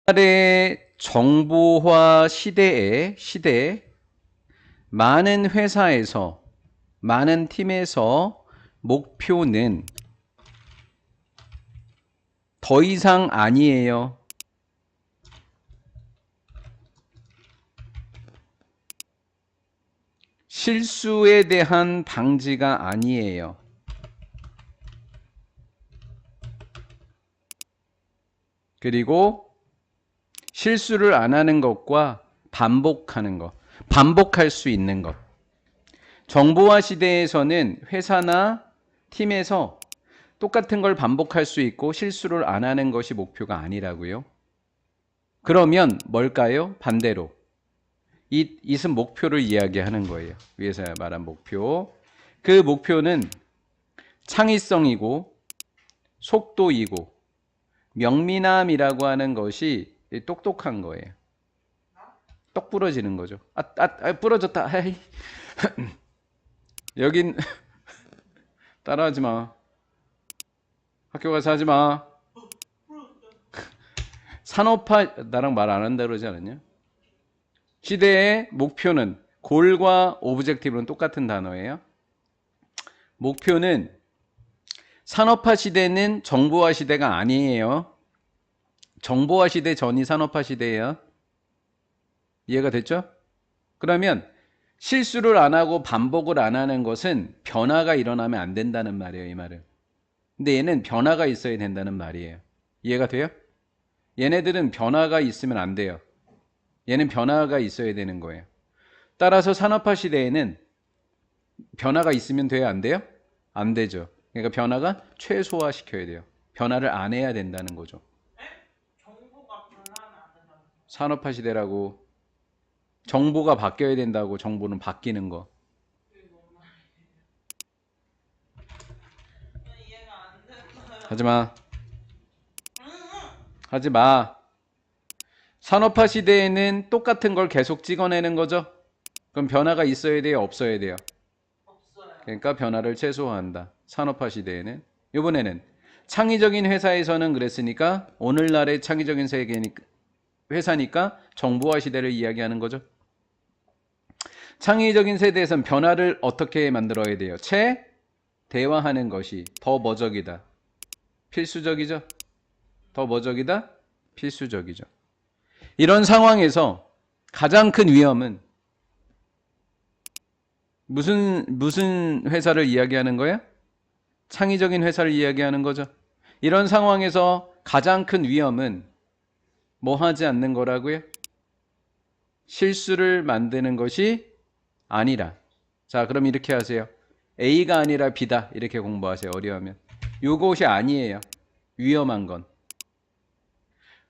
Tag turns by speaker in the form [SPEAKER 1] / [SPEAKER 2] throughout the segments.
[SPEAKER 1] 오늘날의 정보화 시대에 많은 회사에서, 많은 팀에서 목표는 더 이상 아니에요. 실수에 대한 방지가 아니에요. 그리고 실수를 안 하는 것과 반복하는 것, 반복할 수 있는 것. 정보화 시대에서는 회사나 팀에서 똑같은 걸 반복할 수 있고 실수를 안 하는 것이 목표가 아니라고요. 그러면 뭘까요? 반대로. 이은 목표를 이야기하는 거예요. 위에서 말한 목표. 그 목표는 창의성이고 속도이고 명민함이라고 하는 것이 똑똑한 거예요. 똑 부러지는 거죠. 부러졌다. 여긴 따라하지 마. 학교 가서 하지 마. 산업화 나랑 말 안 한다 그러지 않았냐? 시대의 목표는 골과 오브젝티브는 똑같은 단어예요. 목표는 산업화 시대는 정보화 시대가 아니에요. 정보화 시대 전이 산업화 시대예요. 이해가 됐죠? 그러면 실수를 안 하고 반복을 안 하는 것은 변화가 일어나면 안 된다는 말이에요, 이 말은. 근데 얘는 변화가 있어야 된다는 말이에요. 이해가 돼요? 얘네들은 변화가 있으면 안 돼요. 얘는 변화가 있어야 되는 거예요. 따라서 산업화 시대에는 변화가 있으면 돼요, 안 돼요? 안 되죠. 그러니까 변화가 최소화 시켜야 돼요. 변화를 안 해야 된다는 거죠. 산업화 시대라고. 정보가 바뀌어야 된다고. 정보는 바뀌는 거. 하지마. 하지마. 산업화 시대에는 똑같은 걸 계속 찍어내는 거죠. 그럼 변화가 있어야 돼요, 없어야 돼요? 그러니까 변화를 최소화한다. 산업화 시대에는. 이번에는 창의적인 회사에서는 그랬으니까 오늘날의 창의적인 세계니까 회사니까 정보화 시대를 이야기하는 거죠. 창의적인 세대에선 변화를 어떻게 만들어야 돼요? 대화하는 것이 더 뭐적이다? 필수적이죠. 더 뭐적이다? 필수적이죠. 이런 상황에서 가장 큰 위험은 무슨 회사를 이야기하는 거야? 창의적인 회사를 이야기하는 거죠. 이런 상황에서 가장 큰 위험은 뭐 하지 않는 거라고요? 실수를 만드는 것이 아니라. 자, 그럼 이렇게 하세요. A가 아니라 B다. 이렇게 공부하세요. 어려우면. 요것이 아니에요. 위험한 건.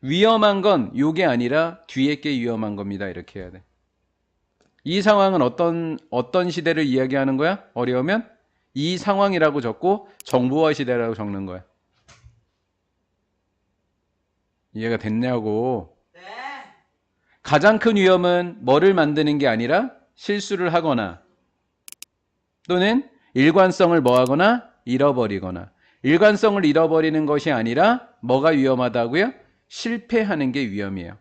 [SPEAKER 1] 위험한 건 요게 아니라 뒤에 게 위험한 겁니다. 이렇게 해야 돼. 이 상황은 어떤 시대를 이야기하는 거야? 어려우면 이 상황이라고 적고 정보화 시대라고 적는 거야. 이해가 됐냐고. 네. 가장 큰 위험은 뭐를 만드는 게 아니라 실수를 하거나 또는 일관성을 뭐하거나 잃어버리거나. 일관성을 잃어버리는 것이 아니라 뭐가 위험하다고요? 실패하는 게 위험이에요.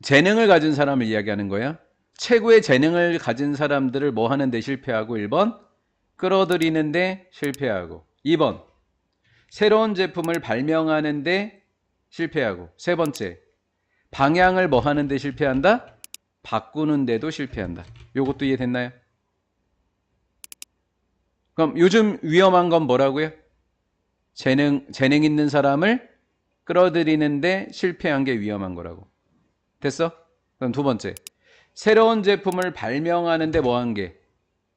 [SPEAKER 1] 재능을 가진 사람을 이야기하는 거야. 최고의 재능을 가진 사람들을 뭐 하는데 실패하고 1번 끌어들이는데 실패하고 2번 새로운 제품을 발명하는데 실패하고 세 번째 방향을 뭐 하는데 실패한다? 바꾸는데도 실패한다. 요것도 이해됐나요? 그럼 요즘 위험한 건 뭐라고요? 재능 있는 사람을 끌어들이는데 실패한 게 위험한 거라고. 됐어? 그럼 두 번째. 새로운 제품을 발명하는데 뭐 한 게?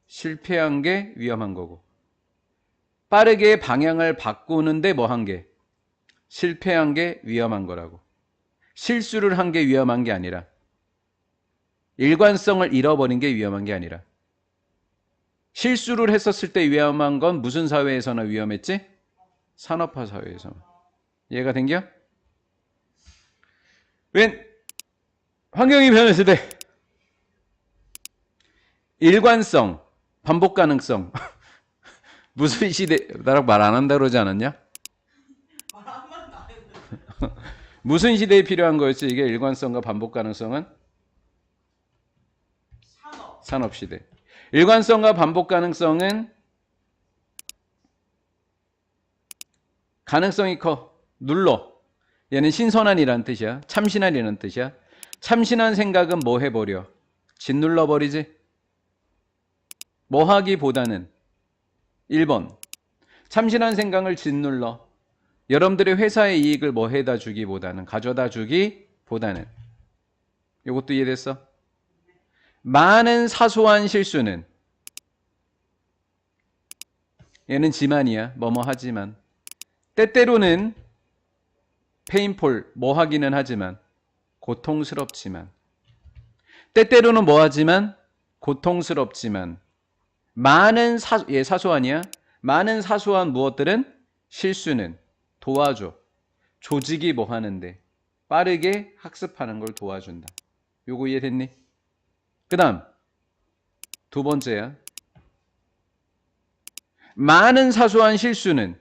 [SPEAKER 1] 실패한 게 위험한 거고. 빠르게 방향을 바꾸는데 뭐 한 게? 실패한 게 위험한 거라고. 실수를 한 게 위험한 게 아니라 일관성을 잃어버린 게 위험한 게 아니라 실수를 했었을 때 위험한 건 무슨 사회에서나 위험했지? 산업화 사회에서. 이해가 된겨? 웬 환경이 변했을 때 일관성, 반복 가능성 무슨 시대 나랑 말 안 한다 그러지 않았냐? 무슨 시대에 필요한 거였지? 이게 일관성과 반복 가능성은? 산업시대. 일관성과 반복 가능성은 가능성이 커. 눌러. 얘는 신선한이라는 뜻이야. 참신한이라는 뜻이야. 참신한 생각은 뭐 해버려? 짓눌러버리지? 뭐 하기보다는 1번. 참신한 생각을 짓눌러. 여러분들의 회사의 이익을 뭐 해다 주기보다는, 가져다 주기보다는. 이것도 이해됐어? 많은 사소한 실수는, 얘는 지만이야. 뭐뭐 하지만. 때때로는 페인폴, 뭐 하기는 하지만, 고통스럽지만. 때때로는 뭐 하지만, 고통스럽지만. 많은 사소한이야. 많은 사소한 무엇들은, 실수는 도와줘. 조직이 뭐 하는데 빠르게 학습하는 걸 도와준다. 요거 이해됐니? 그 다음 두 번째야. 많은 사소한 실수는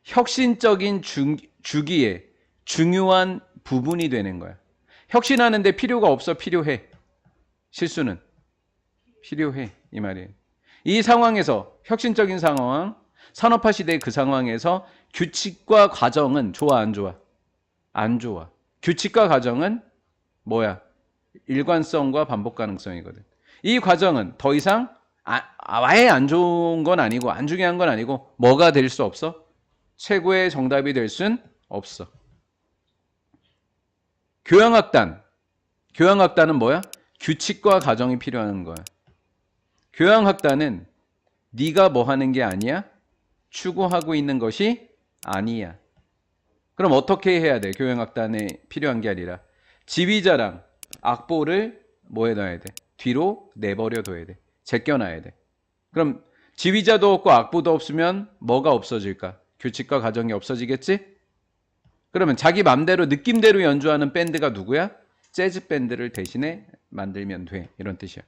[SPEAKER 1] 혁신적인 주기에 중요한 부분이 되는 거야. 혁신하는데 필요가 없어? 필요해. 실수는 필요해. 이 말이에요. 이 상황에서 혁신적인 상황, 산업화 시대의 그 상황에서 규칙과 과정은 좋아 안 좋아? 안 좋아. 규칙과 과정은 뭐야? 일관성과 반복 가능성이거든. 이 과정은 더 이상 아예 안 좋은 건 아니고 안 중요한 건 아니고 뭐가 될 수 없어? 최고의 정답이 될 순 없어. 교양학단은 뭐야? 규칙과 과정이 필요한 거야. 교양학단은 네가 뭐 하는 게 아니야? 추구하고 있는 것이 아니야. 그럼 어떻게 해야 돼? 교양학단에 필요한 게 아니라 지휘자랑 악보를 뭐 해놔야 돼? 뒤로 내버려 둬야 돼. 제껴놔야 돼. 그럼 지휘자도 없고 악보도 없으면 뭐가 없어질까? 규칙과 과정이 없어지겠지? 그러면 자기 맘대로 느낌대로 연주하는 밴드가 누구야? 재즈 밴드를 대신에 만들면 돼. 이런 뜻이야.